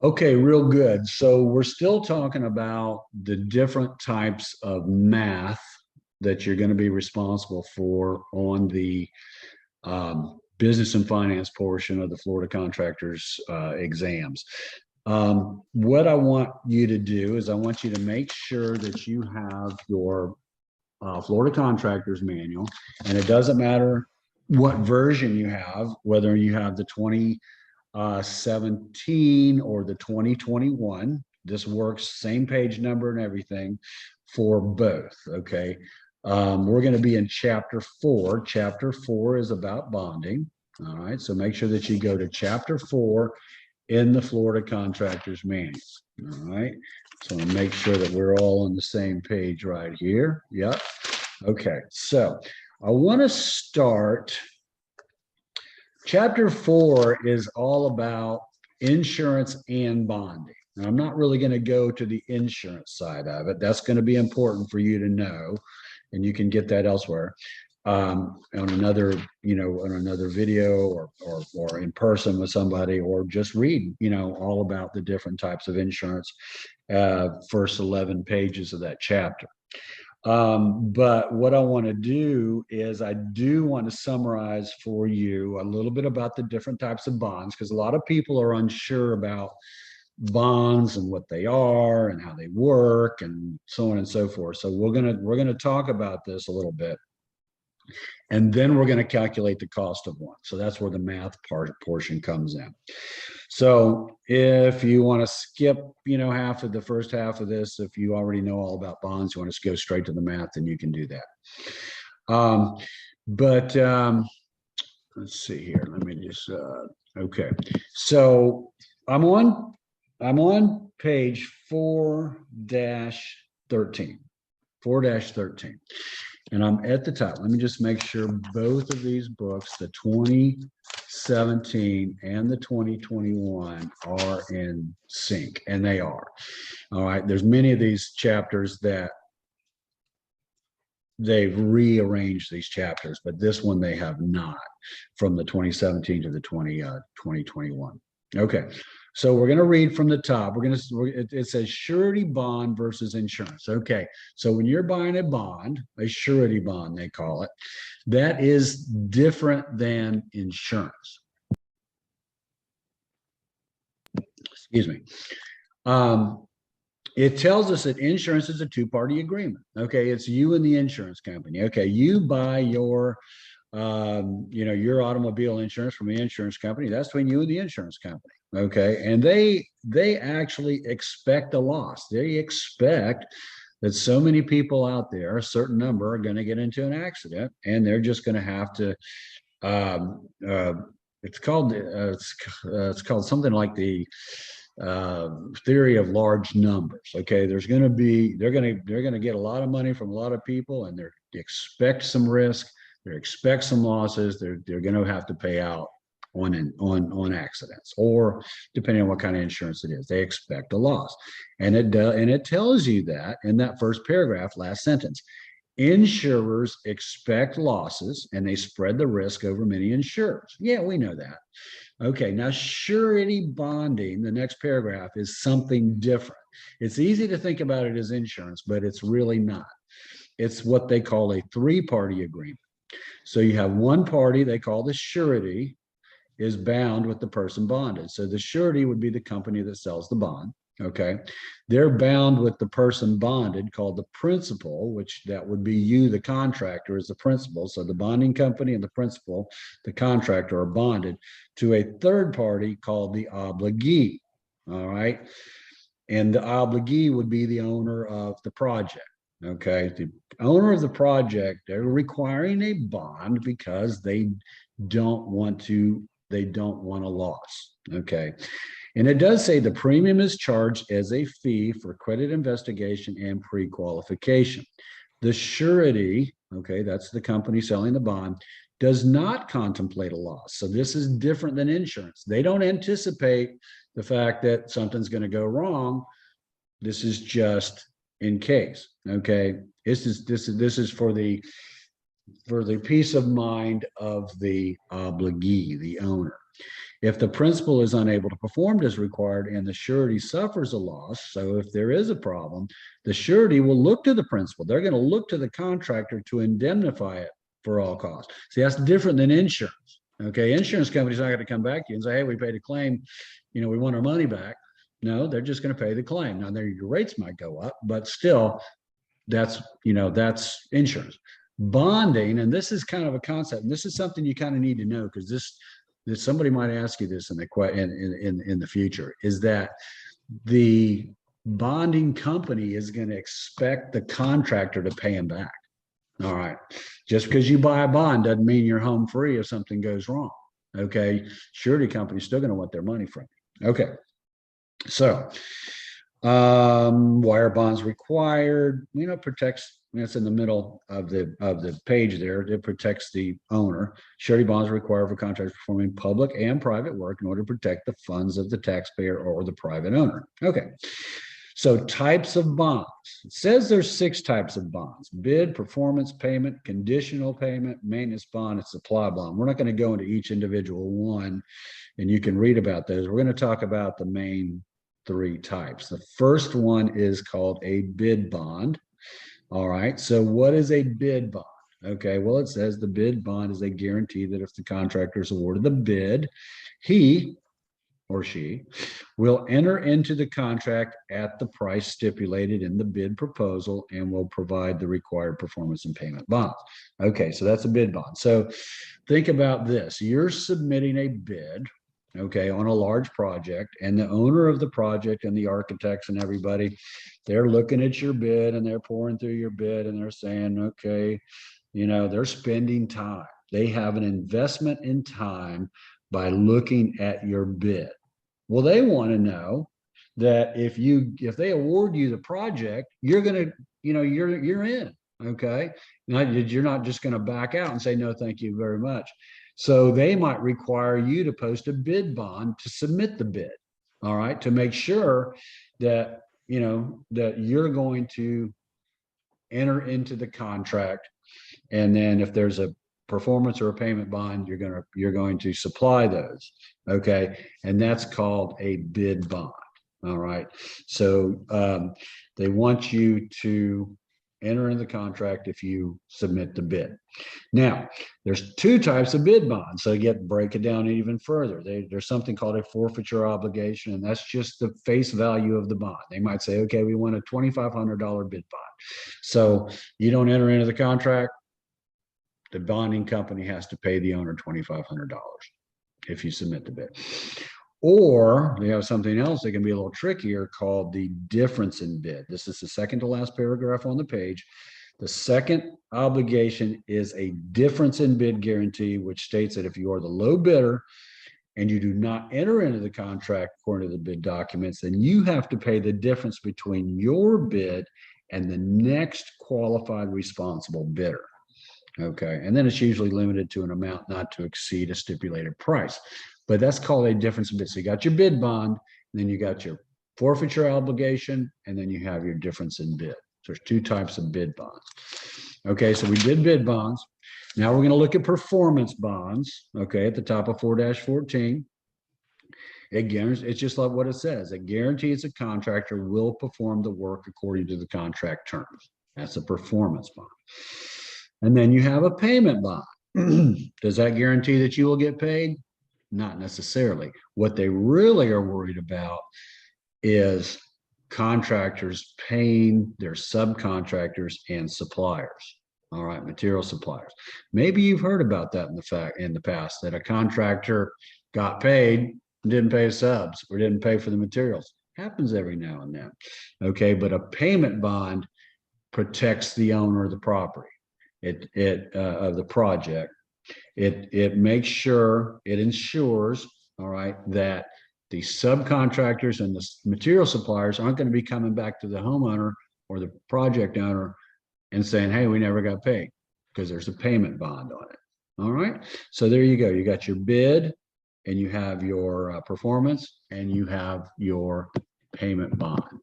Okay, real good. So we're still talking about the different types of math that you're going to be responsible for on the business and finance portion of the Florida contractors exams. What I want you to do is I want you to make sure that you have your Florida contractors manual, and it doesn't matter what version you have, whether you have the 2017 or the 2021. This works, same page number and everything for both. Okay. We're going to be in chapter 4. Chapter 4 is about bonding. All right. So make sure that you go to chapter 4 in the Florida Contractors Manual. All right. So make sure that we're all on the same page right here. Yep. Okay. So I want to start. Chapter 4 is all about insurance and bonding. And I'm not really going to go to the insurance side of it. That's going to be important for you to know, and you can get that elsewhere on another, on another video or in person with somebody, or just read, all about the different types of insurance, first 11 pages of that chapter. But what I want to do is I do want to summarize for you a little bit about the different types of bonds, because a lot of people are unsure about bonds and what they are and how they work and so on and so forth. So we're gonna talk about this a little bit, and then we're going to calculate the cost of one. So that's where the math portion comes in. So if you want to skip, half of the first half of this, if you already know all about bonds, you want to go straight to the math, then you can do that. But let's see here. Let me just, okay. So I'm on page 4-13, 4-13. And I'm at the top. Let me just make sure both of these books, the 2017 and the 2021, are in sync, and they are. All right. There's many of these chapters that they've rearranged these chapters, but this one they have not, from the 2017 to the 2021. Okay. So we're going to read from the top. It says surety bond versus insurance. Okay. So when you're buying a bond, a surety bond, they call it, that is different than insurance. Excuse me. It tells us that insurance is a two-party agreement. Okay. It's you and the insurance company. Okay. You buy your your automobile insurance from the insurance company. That's between you and the insurance company. Okay. And they actually expect a loss. They expect that so many people out there, a certain number, are going to get into an accident, and they're just going to have to it's called something like the theory of large numbers. Okay, they're going to get a lot of money from a lot of people, and they expect some risk, they expect some losses. They're going to have to pay out on accidents, or depending on what kind of insurance it is, they expect a loss, and it tells you that in that first paragraph, last sentence. Insurers expect losses, and they spread the risk over many insurers. Yeah, we know that. Okay, now surety bonding, the next paragraph, is something different. It's easy to think about it as insurance, but it's really not. It's what they call a three-party agreement. So you have one party they call the surety is bound with the person bonded. So the surety would be the company that sells the bond. Okay. They're bound with the person bonded, called the principal, which that would be you, the contractor, is the principal. So the bonding company and the principal, the contractor, are bonded to a third party called the obligee. All right. And the obligee would be the owner of the project. Okay. The owner of the project, they're requiring a bond because they don't want a loss. Okay. And it does say the premium is charged as a fee for credit investigation and pre-qualification. The surety, okay, that's the company selling the bond, does not contemplate a loss. So this is different than insurance. They don't anticipate the fact that something's going to go wrong. This is just in case. Okay. This is for the for the peace of mind of the obligee, the owner. If the principal is unable to perform as required and the surety suffers a loss, so if there is a problem, the surety will look to the principal. They're going to look to the contractor to indemnify it for all costs. See, that's different than insurance. Okay, insurance company's not going to come back to you and say, hey, we paid a claim, we want our money back. No, they're just going to pay the claim. Now, your rates might go up, but still, that's insurance. Bonding, and this is kind of a concept, and this is something you kind of need to know, because this somebody might ask you this in the future, is that the bonding company is going to expect the contractor to pay him back. All right. Just because you buy a bond doesn't mean you're home free if something goes wrong. Okay. Surety company's still going to want their money from you. Okay. So wire bonds required, protects, it's in the middle of the page there. It protects the owner. Surety bonds are required for contractors performing public and private work in order to protect the funds of the taxpayer or the private owner. Okay. So types of bonds. It says there's 6 types of bonds: bid, performance, payment, conditional payment, maintenance bond, and supply bond. We're not going to go into each individual one, and you can read about those. We're going to talk about the main 3 types. The first one is called a bid bond. All right. So what is a bid bond? Okay. Well, it says the bid bond is a guarantee that if the contractor is awarded the bid, he or she will enter into the contract at the price stipulated in the bid proposal and will provide the required performance and payment bonds. Okay, so that's a bid bond. So think about this. You're submitting a bid, okay, on a large project, and the owner of the project and the architects and everybody, they're looking at your bid and they're pouring through your bid and they're saying, okay, they're spending time. They have an investment in time by looking at your bid. Well, they want to know that if they award you the project, you're going to, you're in. Okay. You're not just going to back out and say, no, thank you very much. So they might require you to post a bid bond to submit the bid. All right. To make sure that, that you're going to enter into the contract. And then if there's a performance or a payment bond, you're going to supply those. Okay. And that's called a bid bond. All right. So they want you to enter in the contract if you submit the bid. Now, there's 2 types of bid bonds. So break it down even further. There's something called a forfeiture obligation, and that's just the face value of the bond. They might say, okay, we want a $2,500 bid bond. So you don't enter into the contract, the bonding company has to pay the owner $2,500 if you submit the bid. Or they have something else that can be a little trickier called the difference in bid. This is the second to last paragraph on the page. The second obligation is a difference in bid guarantee, which states that if you are the low bidder and you do not enter into the contract according to the bid documents, then you have to pay the difference between your bid and the next qualified responsible bidder. Okay, and then it's usually limited to an amount not to exceed a stipulated price. But that's called a difference in bid. So you got your bid bond, then you got your forfeiture obligation, and then you have your difference in bid. So there's 2 types of bid bonds. Okay, so we did bid bonds. Now we're going to look at performance bonds. Okay, at the top of 4-14. Again, it's just like what it says. It guarantees a contractor will perform the work according to the contract terms. That's a performance bond. And then you have a payment bond. Does that guarantee that you will get paid? Not necessarily. What they really are worried about is contractors paying their subcontractors and suppliers. All right, material suppliers. Maybe you've heard about that in the past, that a contractor got paid and didn't pay his subs or didn't pay for the materials. Happens every now and then. Okay, but a payment bond protects the owner of the property, of the project. It makes sure, it ensures, all right, that the subcontractors and the material suppliers aren't going to be coming back to the homeowner or the project owner and saying, hey, we never got paid, because there's a payment bond on it. All right. So there you go. You got your bid and you have your performance and you have your payment bond.